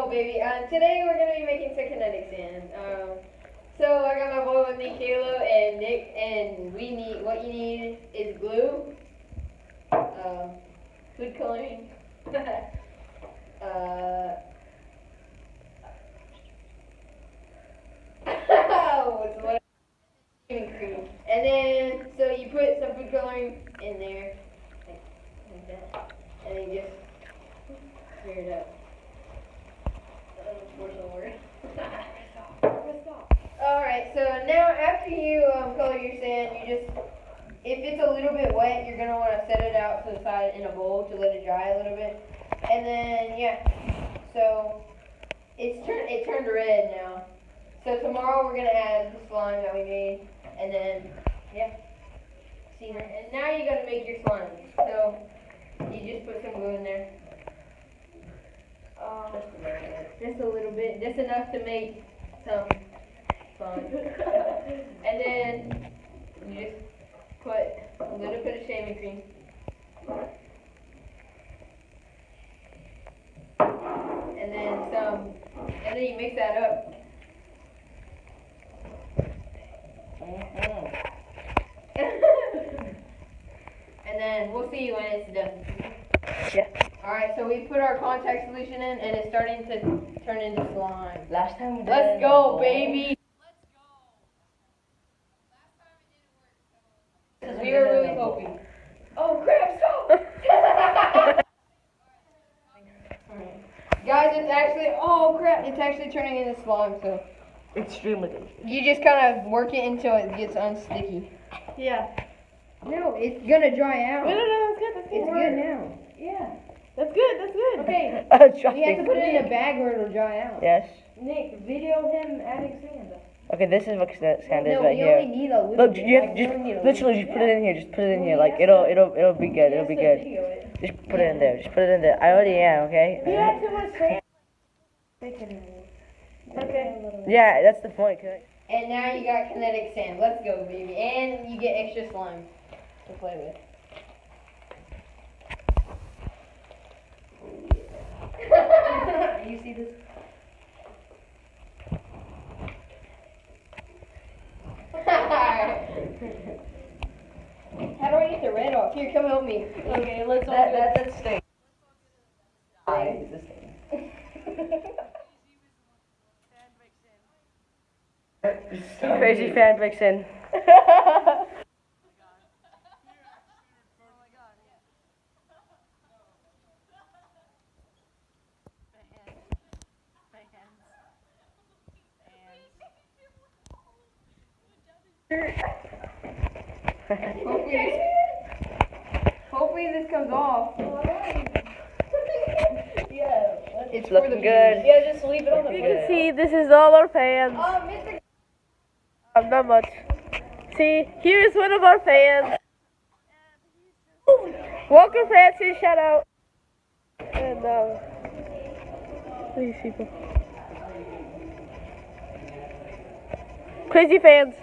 go, baby. Today we're gonna be making some kinetic sand. So I got my boy with me, Kayla and Nick, and what you need is glue, food coloring, cream, and then so you put some food coloring in there, like that, and then just smear it up. Alright, so now after you color your sand, if it's a little bit wet, you're going to want to set it out to the side in a bowl to let it dry a little bit. And then, yeah, so it turned red now. So tomorrow we're going to add the slime that we made, and then, yeah, see that? And now you're going to make your slime. So you just put some glue in there. Just a little bit, just enough to make some fun. And then you just put a little bit of shaving cream. And then you mix that up. And then we'll see you when it's done. Yeah. Alright, so we put our contact solution in and it's starting to turn into slime. Last time we did Let's go, baby! Because we were really hoping. Oh crap, stop! Guys, it's actually turning into slime, so. Extremely good. You just kind of work it until it gets unsticky. Yeah. No, it's gonna dry out. No, that's good, that's good. It's good now. Yeah. That's good, that's good. Okay. We have to put it in a bag or it'll dry out. Yes. Nick, video him adding sand. Okay, this is what sand is No, right we here. only need a little Look, bit. you have literally just put it in here. Just put it in here. Like it'll be good. It'll be good. Just put it in there. Just put it in there. I already am. Okay. You have too much sand. Okay. Yeah, that's the point. And now you got kinetic sand. Let's go, baby. And you get extra slime to play with. You see this? How do I get the red off? Here, come help me. Okay, let's that's stain. Crazy fan vixen. Hopefully this comes off. Yeah, it's looking good. Yeah, just leave it on the You can see this is all our fans. Mr. Not much. See, here's one of our fans. Walker Francis, shout out. And these people. Crazy fans.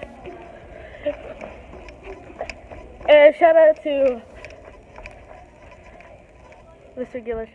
And shout out to Mr. Gillish.